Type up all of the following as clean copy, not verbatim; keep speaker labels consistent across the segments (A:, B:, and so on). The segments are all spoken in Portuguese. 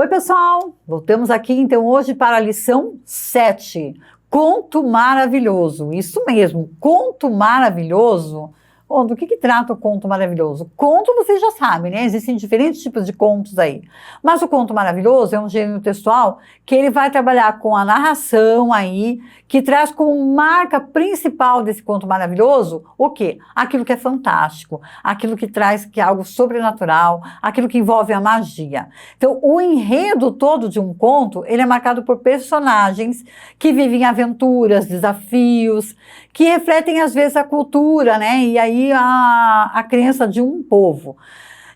A: Oi, pessoal! Voltamos aqui então hoje para a lição 7. Conto maravilhoso. Isso mesmo, conto maravilhoso. Bom, do que trata o conto maravilhoso? Conto vocês já sabem, né? Existem diferentes tipos de contos aí. Mas o conto maravilhoso é um gênero textual que ele vai trabalhar com a narração aí, que traz como marca principal desse conto maravilhoso o quê? Aquilo que é fantástico, aquilo que traz que é algo sobrenatural, aquilo que envolve a magia. Então, o enredo todo de um conto, ele é marcado por personagens que vivem aventuras, desafios, que refletem às vezes a cultura, né? E aí a crença de um povo.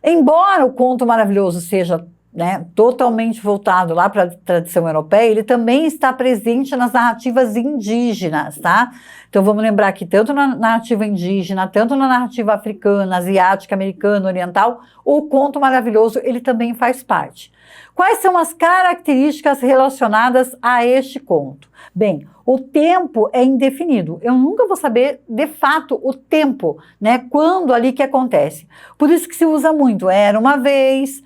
A: Embora o conto maravilhoso seja, né, totalmente voltado lá para a tradição europeia, ele também está presente nas narrativas indígenas, tá? Então vamos lembrar que tanto na narrativa indígena, tanto na narrativa africana, asiática, americana, oriental, o conto maravilhoso ele também faz parte. Quais são as características relacionadas a este conto? Bem, o tempo é indefinido. Eu nunca vou saber, de fato, o tempo, né? Quando ali que acontece. Por isso que se usa muito. Era uma vez,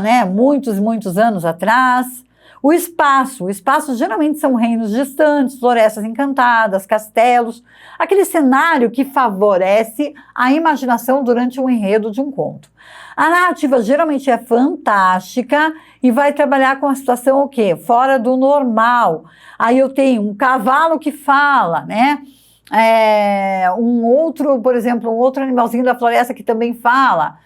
A: né? Muitos anos atrás. O espaço geralmente são reinos distantes, florestas encantadas, castelos. Aquele cenário que favorece a imaginação durante o enredo de um conto. A narrativa geralmente é fantástica e vai trabalhar com a situação o quê? Fora do normal. Aí eu tenho um cavalo que fala, né? Por exemplo, um outro animalzinho da floresta que também fala.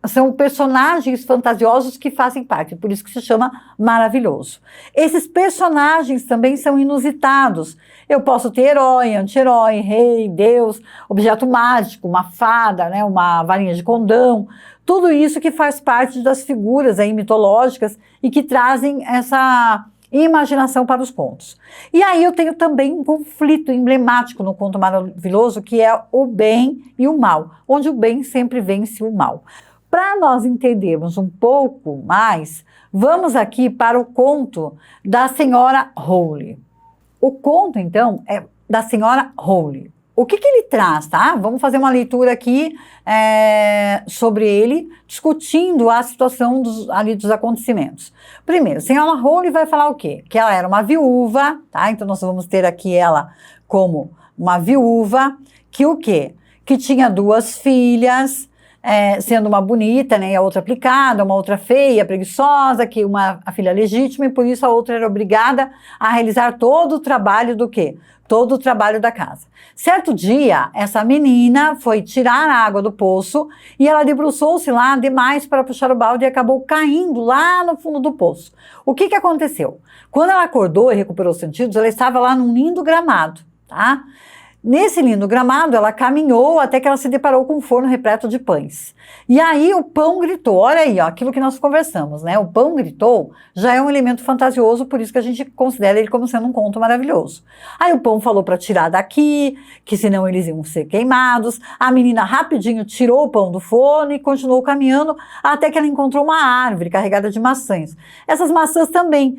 A: São personagens fantasiosos que fazem parte, por isso que se chama maravilhoso. Esses personagens também são inusitados. Eu posso ter herói, anti-herói, rei, deus, objeto mágico, uma fada, né, uma varinha de condão, tudo isso que faz parte das figuras aí mitológicas e que trazem essa imaginação para os contos. E aí eu tenho também um conflito emblemático no conto maravilhoso, que é o bem e o mal, onde o bem sempre vence o mal. Para nós entendermos um pouco mais, vamos aqui para o conto da Senhora Hole. O conto, então, é da Senhora Hole. O que ele traz, tá? Vamos fazer uma leitura aqui sobre ele, discutindo a situação dos acontecimentos. Primeiro, a Senhora Hole vai falar o quê? Que ela era uma viúva, tá? Então nós vamos ter aqui ela como uma viúva, que o quê? Que tinha 2 filhas, sendo uma bonita, né, e a outra aplicada, uma outra feia, preguiçosa, que a filha legítima, e por isso a outra era obrigada a realizar todo o trabalho do quê? Todo o trabalho da casa. Certo dia, essa menina foi tirar a água do poço e ela debruçou-se lá demais para puxar o balde e acabou caindo lá no fundo do poço. O que aconteceu? Quando ela acordou e recuperou os sentidos, ela estava lá num lindo gramado, tá? Nesse lindo gramado, ela caminhou até que ela se deparou com um forno repleto de pães. E aí o pão gritou, olha aí, ó, aquilo que nós conversamos, né? O pão gritou já é um elemento fantasioso, por isso que a gente considera ele como sendo um conto maravilhoso. Aí o pão falou para tirar daqui, que senão eles iam ser queimados. A menina rapidinho tirou o pão do forno e continuou caminhando até que ela encontrou uma árvore carregada de maçãs. Essas maçãs também,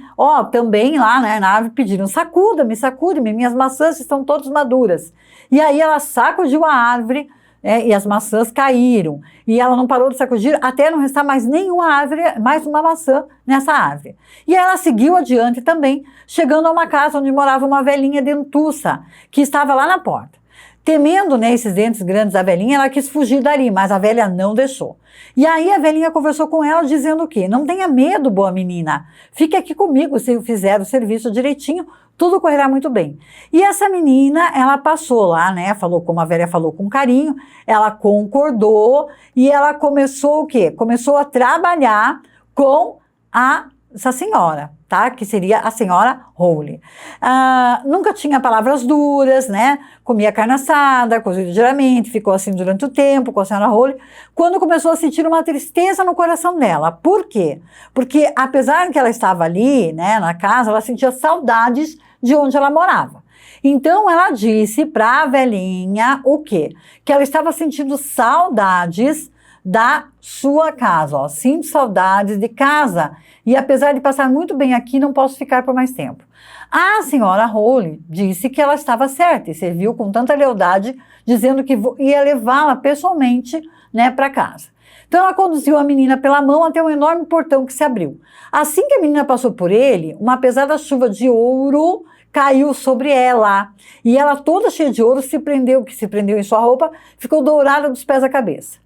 A: também lá, né, na árvore pediram, sacuda-me, minhas maçãs estão todas maduras. E aí ela sacudiu a árvore, e as maçãs caíram. E ela não parou de sacudir até não restar mais nenhuma árvore, mais uma maçã nessa árvore. E ela seguiu adiante também, chegando a uma casa onde morava uma velhinha dentuça, que estava lá na porta. Temendo, né, esses dentes grandes da velhinha, ela quis fugir dali, mas a velha não deixou. E aí a velhinha conversou com ela dizendo o quê? Não tenha medo, boa menina. Fique aqui comigo, se eu fizer o serviço direitinho, tudo correrá muito bem. E essa menina, ela passou lá, né, falou como a velha falou com carinho, ela concordou e ela começou o quê? Começou a trabalhar com essa senhora, tá? Que seria a Senhora Hole. Nunca tinha palavras duras, né? Comia carne assada, cozido diariamente, ficou assim durante o tempo com a Senhora Hole, quando começou a sentir uma tristeza no coração dela. Por quê? Porque apesar que ela estava ali, né, na casa, ela sentia saudades de onde ela morava. Então ela disse para a velhinha o quê? Que ela estava sentindo saudades da sua casa, ó, sinto saudades de casa e apesar de passar muito bem aqui, não posso ficar por mais tempo. A Senhora Hole disse que ela estava certa e serviu com tanta lealdade, dizendo que ia levá-la pessoalmente, né, para casa. Então ela conduziu a menina pela mão até um enorme portão que se abriu. Assim que a menina passou por ele, uma pesada chuva de ouro caiu sobre ela. E ela, toda cheia de ouro, se prendeu em sua roupa, ficou dourada dos pés à cabeça.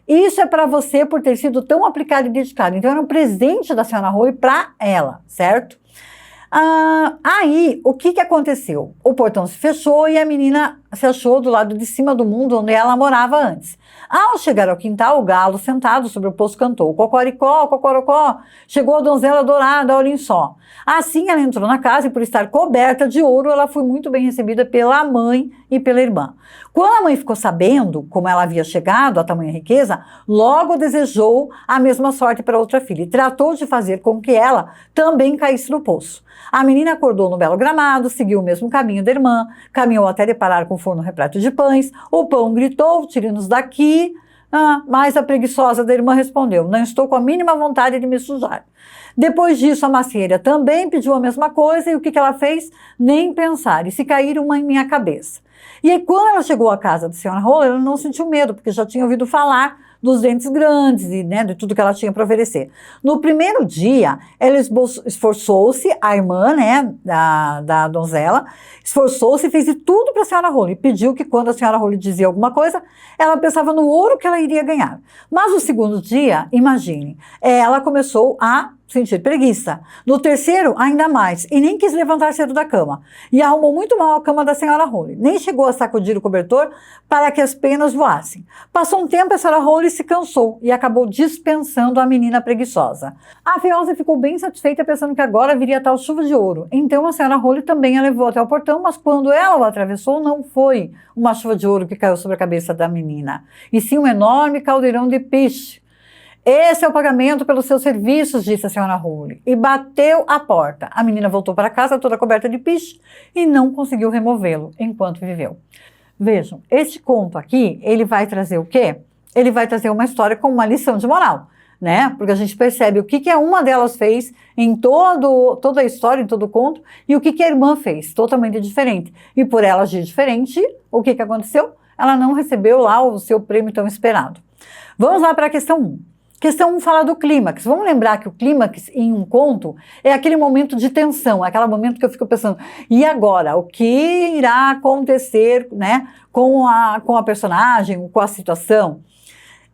A: Isso é para você por ter sido tão aplicado e dedicado. Então era um presente da senhora Holly para ela, certo? Aí, o que aconteceu? O portão se fechou e a menina se achou do lado de cima do mundo onde ela morava antes. Ao chegar ao quintal, o galo, sentado sobre o poço, cantou: cocoricó, cocorocó, chegou a donzela dourada, olhem só. Assim, ela entrou na casa e, por estar coberta de ouro, ela foi muito bem recebida pela mãe e pela irmã. Quando a mãe ficou sabendo como ela havia chegado a tamanha riqueza, logo desejou a mesma sorte para outra filha e tratou de fazer com que ela também caísse no poço. A menina acordou no belo gramado, seguiu o mesmo caminho da irmã, caminhou até deparar com o forno repleto de pães. O pão gritou: tire-nos daqui. Mas a preguiçosa da irmã respondeu: não estou com a mínima vontade de me sujar. Depois disso, a macieira também pediu a mesma coisa e o que ela fez? Nem pensar, e se cair uma em minha cabeça. E aí, quando ela chegou à casa da senhora Holly, ela não sentiu medo, porque já tinha ouvido falar dos dentes grandes e, né, de tudo que ela tinha para oferecer. No primeiro dia, ela esforçou-se, a irmã, né, da donzela, esforçou-se e fez de tudo para a senhora Holly. Pediu que quando a senhora Holly dizia alguma coisa, ela pensava no ouro que ela iria ganhar. Mas no segundo dia, imagine, ela começou a sentir preguiça. No terceiro, ainda mais, e nem quis levantar cedo da cama. E arrumou muito mal a cama da senhora Holly. Nem chegou a sacudir o cobertor para que as penas voassem. Passou um tempo, a senhora Holly se cansou e acabou dispensando a menina preguiçosa. A feiosa ficou bem satisfeita, pensando que agora viria tal chuva de ouro. Então a senhora Holly também a levou até o portão, mas quando ela o atravessou, não foi uma chuva de ouro que caiu sobre a cabeça da menina, e sim um enorme caldeirão de piche. Esse é o pagamento pelos seus serviços, disse a senhora Holly, e bateu a porta. A menina voltou para casa toda coberta de piche e não conseguiu removê-lo enquanto viveu. Vejam, este conto aqui, ele vai trazer o quê? Ele vai trazer uma história com uma lição de moral, né? Porque a gente percebe o que uma delas fez em toda a história, em todo o conto, e o que a irmã fez, totalmente diferente. E por ela agir diferente, o que aconteceu? Ela não recebeu lá o seu prêmio tão esperado. Vamos lá para a questão 1. Questão 1 fala do clímax. Vamos lembrar que o clímax em um conto é aquele momento de tensão, aquele momento que eu fico pensando, e agora? O que irá acontecer, né, com a personagem, com a situação?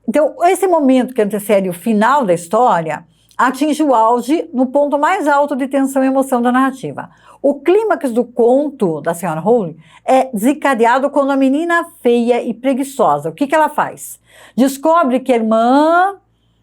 A: Então, esse momento que antecede o final da história atinge o auge no ponto mais alto de tensão e emoção da narrativa. O clímax do conto da senhora Holly é desencadeado quando a menina feia e preguiçosa, o que ela faz? Descobre que a irmã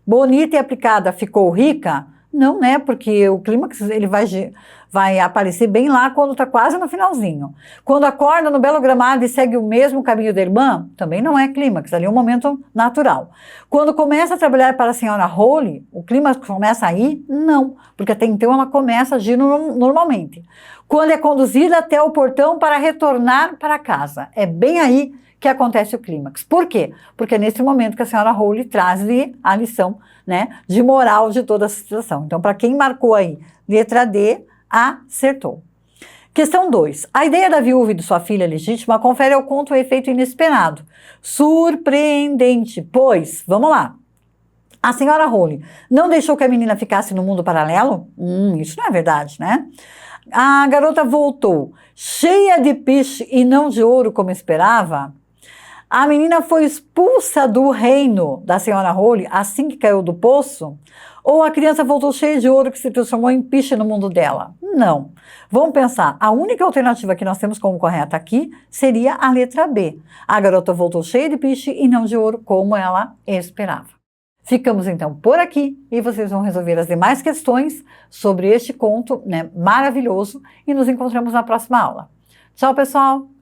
A: bonita e aplicada ficou rica? Não, né? Porque o clímax ele vai aparecer bem lá quando está quase no finalzinho. Quando acorda no belo gramado e segue o mesmo caminho da irmã, também não é clímax, ali é um momento natural. Quando começa a trabalhar para a senhora Holly, o clímax começa aí? Não, porque até então ela começa a agir normalmente. Quando é conduzida até o portão para retornar para casa, é bem aí que acontece o clímax. Por quê? Porque é nesse momento que a senhora Holly traz-lhe a lição, né, de moral de toda a situação. Então, para quem marcou aí, letra D, acertou. Questão 2. A ideia da viúva e de sua filha legítima confere ao conto um efeito inesperado, surpreendente, pois, vamos lá, a senhora Holly não deixou que a menina ficasse no mundo paralelo? Isso não é verdade, né? A garota voltou cheia de piche e não de ouro como esperava? A menina foi expulsa do reino da senhora Holly assim que caiu do poço? Ou a criança voltou cheia de ouro que se transformou em piche no mundo dela? Não. Vamos pensar, a única alternativa que nós temos como correta aqui seria a letra B. A garota voltou cheia de piche e não de ouro como ela esperava. Ficamos então por aqui e vocês vão resolver as demais questões sobre este conto, né, maravilhoso, e nos encontramos na próxima aula. Tchau, pessoal!